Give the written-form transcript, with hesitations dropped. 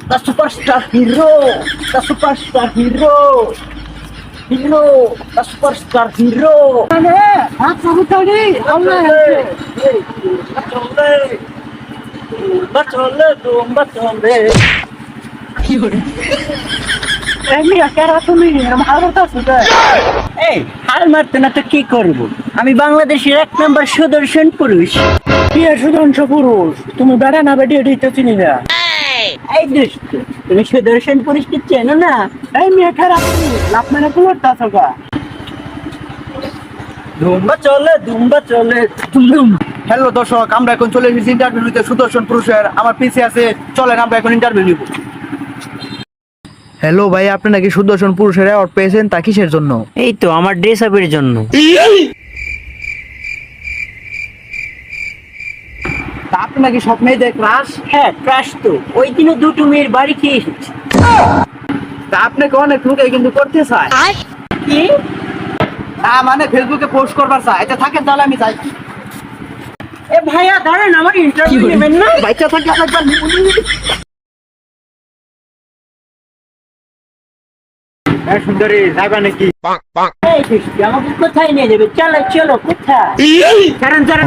the superstar hero, the superstar hero, hero, the superstar hero. Bachole, bachole. এই হাল মারতে না তো কি করবো? আমি বাংলাদেশের 1 নম্বর সুদর্শন পুরুষ। কি সুদর্শন পুরুষ? তুমি বেড়া না বেটি এটি তো চিনি না। এই দুষ্ট, তুমি সুদর্শন পুরুষকে চেনো না? এই মেয়ে খারাপ লাভ মানে কুলোরটা থাকা। দুম্বা চলে দুম। হ্যালো দর্শক, আমরা এখন চলে এসেছি ইন্টারভিউ নিতে সুদর্শন পুরুষের। আমার পিছে আছে, চলেন আমরা এখন ইন্টারভিউ নিব। হ্যালো ভাই, আপনি নাকি সুদর্শন পুরুষের অ্যাওয়ার্ড পেয়েছেন, তা কিসের জন্য? এই তো আমার ড্রেস আপের জন্য। তা আপনি নাকি সব মেয়েদের ক্রাশ? হ্যাঁ ক্রাশ তো, ওই দিনও দুটো মেয়ের বাড়ি খেয়ে এসেছি। তা আপনাকে অনেক লোকে কিন্তু করতে চায়। কি? মানে ফেসবুকে পোস্ট করবার চায়। এটা থাকেন তাহলে আমি যাই। এ ভাইয়া দাঁড়ান, আমার ইন্টারভিউ নেবেন না? বাচ্চা থাকলে একবার সুন্দরী যাইবা নাকি? এই দুষ্টু, আমাকে কোথায় নিয়ে যাবে? চলো কোথায়? কারণ যারা